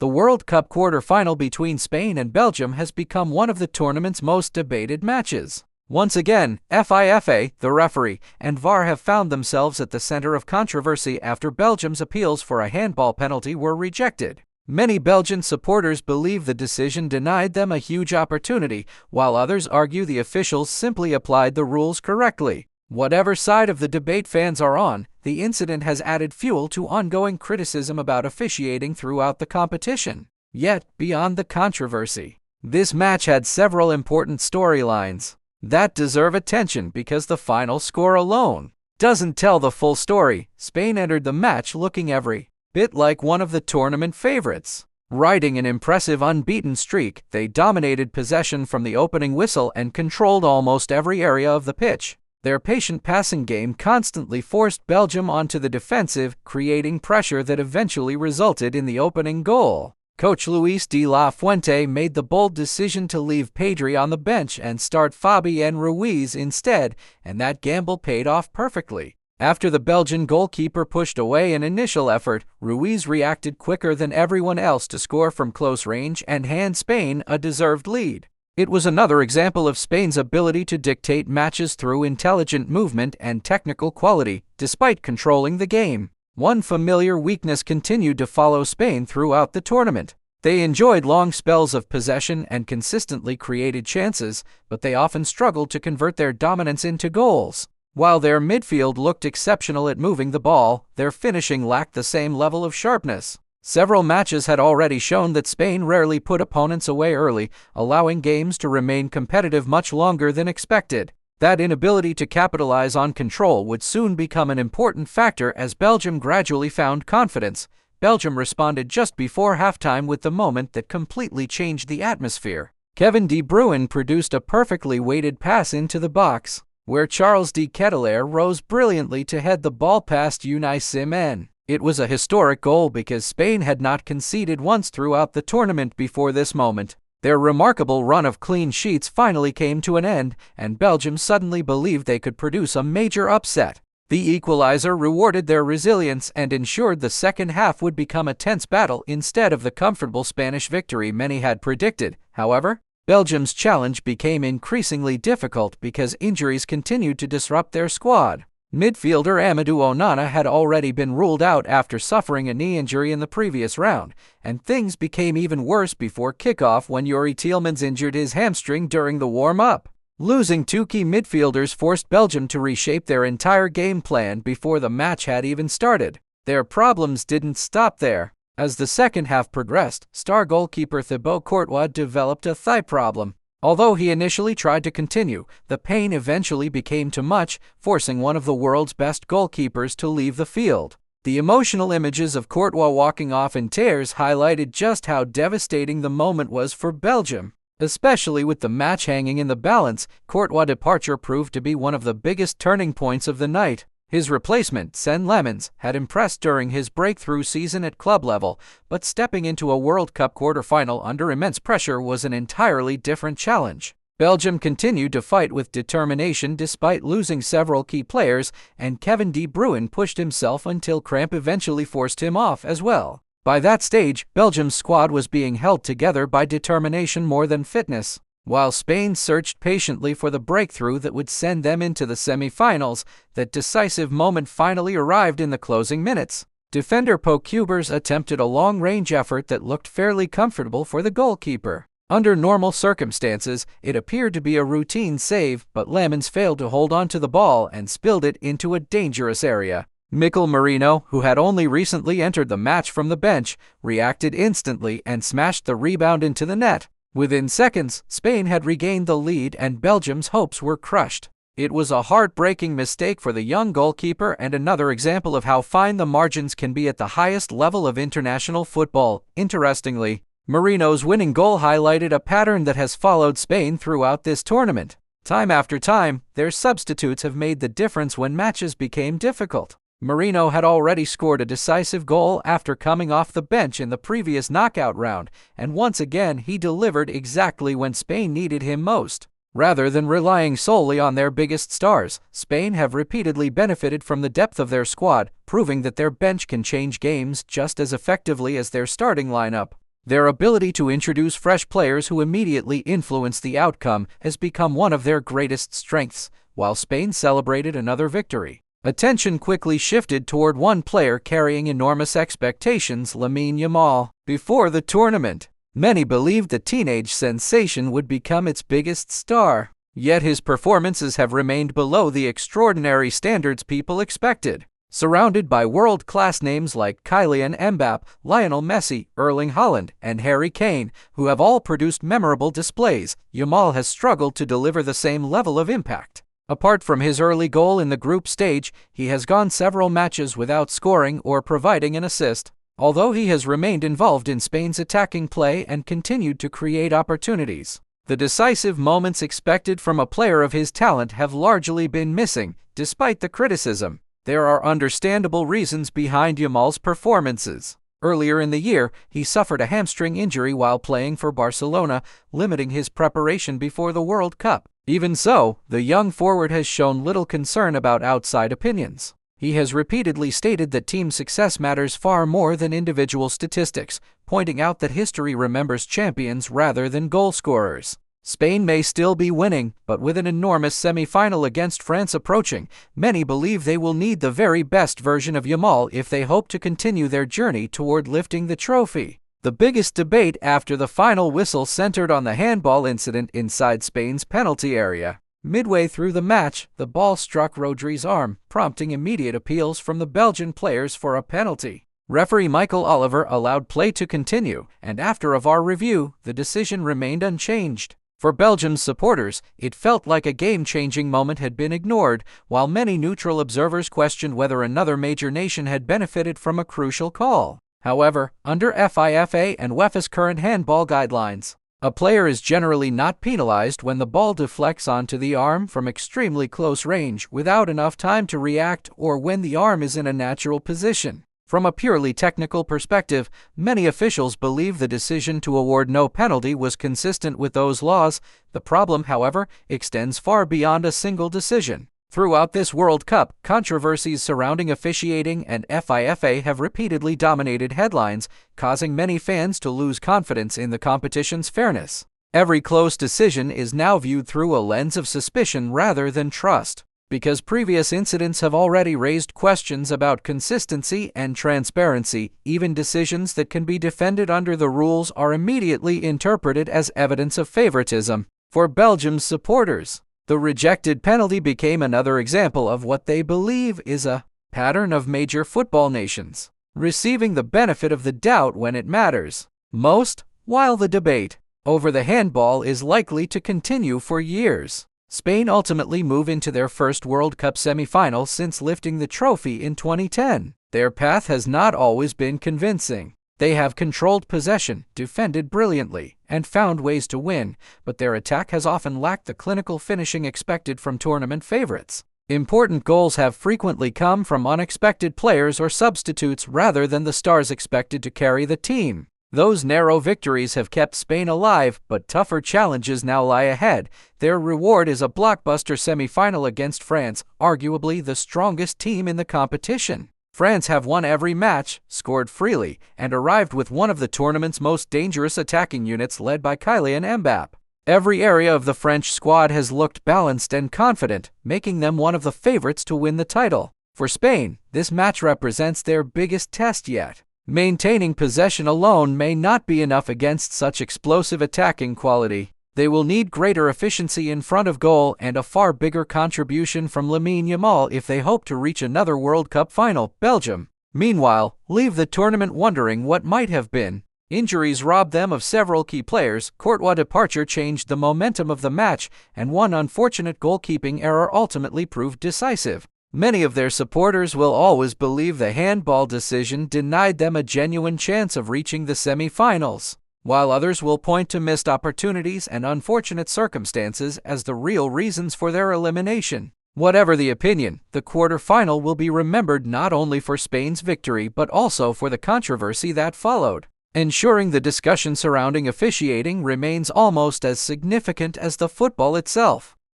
The World Cup quarterfinal between Spain and Belgium has become one of the tournament's most debated matches. Once again, FIFA, the referee, and VAR have found themselves at the center of controversy after Belgium's appeals for a handball penalty were rejected. Many Belgian supporters believe the decision denied them a huge opportunity, while others argue the officials simply applied the rules correctly. Whatever side of the debate fans are on, the incident has added fuel to ongoing criticism about officiating throughout the competition. Yet, beyond the controversy, this match had several important storylines that deserve attention because the final score alone doesn't tell the full story. Spain entered the match looking every bit like one of the tournament favorites. Riding an impressive unbeaten streak, they dominated possession from the opening whistle and controlled almost every area of the pitch. Their patient passing game constantly forced Belgium onto the defensive, creating pressure that eventually resulted in the opening goal. Coach Luis de la Fuente made the bold decision to leave Pedri on the bench and start Fabian Ruiz instead, and that gamble paid off perfectly. After the Belgian goalkeeper pushed away an initial effort, Ruiz reacted quicker than everyone else to score from close range and hand Spain a deserved lead. It was another example of Spain's ability to dictate matches through intelligent movement and technical quality, despite controlling the game. One familiar weakness continued to follow Spain throughout the tournament. They enjoyed long spells of possession and consistently created chances, but they often struggled to convert their dominance into goals. While their midfield looked exceptional at moving the ball, their finishing lacked the same level of sharpness. Several matches had already shown that Spain rarely put opponents away early, allowing games to remain competitive much longer than expected. That inability to capitalize on control would soon become an important factor as Belgium gradually found confidence. Belgium responded just before halftime with the moment that completely changed the atmosphere. Kevin De Bruyne produced a perfectly weighted pass into the box, where Charles de Ketelaere rose brilliantly to head the ball past Unai Simon. It was a historic goal because Spain had not conceded once throughout the tournament before this moment. Their remarkable run of clean sheets finally came to an end, and Belgium suddenly believed they could produce a major upset. The equalizer rewarded their resilience and ensured the second half would become a tense battle instead of the comfortable Spanish victory many had predicted. However, Belgium's challenge became increasingly difficult because injuries continued to disrupt their squad. Midfielder Amadou Onana had already been ruled out after suffering a knee injury in the previous round, and things became even worse before kickoff when Yuri Tielemans injured his hamstring during the warm-up. Losing two key midfielders forced Belgium to reshape their entire game plan before the match had even started. Their problems didn't stop there. As the second half progressed, star goalkeeper Thibaut Courtois developed a thigh problem. Although he initially tried to continue, the pain eventually became too much, forcing one of the world's best goalkeepers to leave the field. The emotional images of Courtois walking off in tears highlighted just how devastating the moment was for Belgium. Especially with the match hanging in the balance, Courtois' departure proved to be one of the biggest turning points of the night. His replacement, Sen Lemans, had impressed during his breakthrough season at club level, but stepping into a World Cup quarterfinal under immense pressure was an entirely different challenge. Belgium continued to fight with determination despite losing several key players, and Kevin De Bruyne pushed himself until cramp eventually forced him off as well. By that stage, Belgium's squad was being held together by determination more than fitness. While Spain searched patiently for the breakthrough that would send them into the semifinals, that decisive moment finally arrived in the closing minutes. Defender Pau Cubers attempted a long-range effort that looked fairly comfortable for the goalkeeper. Under normal circumstances, it appeared to be a routine save, but Lamine failed to hold on to the ball and spilled it into a dangerous area. Mikel Merino, who had only recently entered the match from the bench, reacted instantly and smashed the rebound into the net. Within seconds, Spain had regained the lead and Belgium's hopes were crushed. It was a heartbreaking mistake for the young goalkeeper and another example of how fine the margins can be at the highest level of international football. Interestingly, Merino's winning goal highlighted a pattern that has followed Spain throughout this tournament. Time after time, their substitutes have made the difference when matches became difficult. Merino had already scored a decisive goal after coming off the bench in the previous knockout round, and once again he delivered exactly when Spain needed him most. Rather than relying solely on their biggest stars, Spain have repeatedly benefited from the depth of their squad, proving that their bench can change games just as effectively as their starting lineup. Their ability to introduce fresh players who immediately influence the outcome has become one of their greatest strengths. While Spain celebrated another victory, attention quickly shifted toward one player carrying enormous expectations, Lamine Yamal. Before the tournament, many believed the teenage sensation would become its biggest star. Yet his performances have remained below the extraordinary standards people expected. Surrounded by world-class names like Kylian Mbappé, Lionel Messi, Erling Haaland, and Harry Kane, who have all produced memorable displays, Yamal has struggled to deliver the same level of impact. Apart from his early goal in the group stage, he has gone several matches without scoring or providing an assist. Although he has remained involved in Spain's attacking play and continued to create opportunities, the decisive moments expected from a player of his talent have largely been missing, despite the criticism. There are understandable reasons behind Yamal's performances. Earlier in the year, he suffered a hamstring injury while playing for Barcelona, limiting his preparation before the World Cup. Even so, the young forward has shown little concern about outside opinions. He has repeatedly stated that team success matters far more than individual statistics, pointing out that history remembers champions rather than goal scorers. Spain may still be winning, but with an enormous semi-final against France approaching, many believe they will need the very best version of Yamal if they hope to continue their journey toward lifting the trophy. The biggest debate after the final whistle centered on the handball incident inside Spain's penalty area. Midway through the match, the ball struck Rodri's arm, prompting immediate appeals from the Belgian players for a penalty. Referee Michael Oliver allowed play to continue, and after a VAR review, the decision remained unchanged. For Belgium's supporters, it felt like a game-changing moment had been ignored, while many neutral observers questioned whether another major nation had benefited from a crucial call. However, under FIFA and UEFA's current handball guidelines, a player is generally not penalized when the ball deflects onto the arm from extremely close range without enough time to react or when the arm is in a natural position. From a purely technical perspective, many officials believe the decision to award no penalty was consistent with those laws. The problem, however, extends far beyond a single decision. Throughout this World Cup, controversies surrounding officiating and FIFA have repeatedly dominated headlines, causing many fans to lose confidence in the competition's fairness. Every close decision is now viewed through a lens of suspicion rather than trust. Because previous incidents have already raised questions about consistency and transparency, even decisions that can be defended under the rules are immediately interpreted as evidence of favoritism. For Belgium's supporters, the rejected penalty became another example of what they believe is a pattern of major football nations receiving the benefit of the doubt when it matters most, while the debate over the handball is likely to continue for years. Spain ultimately move into their first World Cup semi-final since lifting the trophy in 2010. Their path has not always been convincing. They have controlled possession, defended brilliantly, and found ways to win, but their attack has often lacked the clinical finishing expected from tournament favorites. Important goals have frequently come from unexpected players or substitutes rather than the stars expected to carry the team. Those narrow victories have kept Spain alive, but tougher challenges now lie ahead. Their reward is a blockbuster semi-final against France, arguably the strongest team in the competition. France have won every match, scored freely, and arrived with one of the tournament's most dangerous attacking units led by Kylian Mbappé. Every area of the French squad has looked balanced and confident, making them one of the favorites to win the title. For Spain, this match represents their biggest test yet. Maintaining possession alone may not be enough against such explosive attacking quality. They will need greater efficiency in front of goal and a far bigger contribution from Lamine Yamal if they hope to reach another World Cup final. Belgium, meanwhile, leave the tournament wondering what might have been. Injuries robbed them of several key players, Courtois' departure changed the momentum of the match, and one unfortunate goalkeeping error ultimately proved decisive. Many of their supporters will always believe the handball decision denied them a genuine chance of reaching the semi-finals, while others will point to missed opportunities and unfortunate circumstances as the real reasons for their elimination. Whatever the opinion, the quarterfinal will be remembered not only for Spain's victory but also for the controversy that followed, ensuring the discussion surrounding officiating remains almost as significant as the football itself.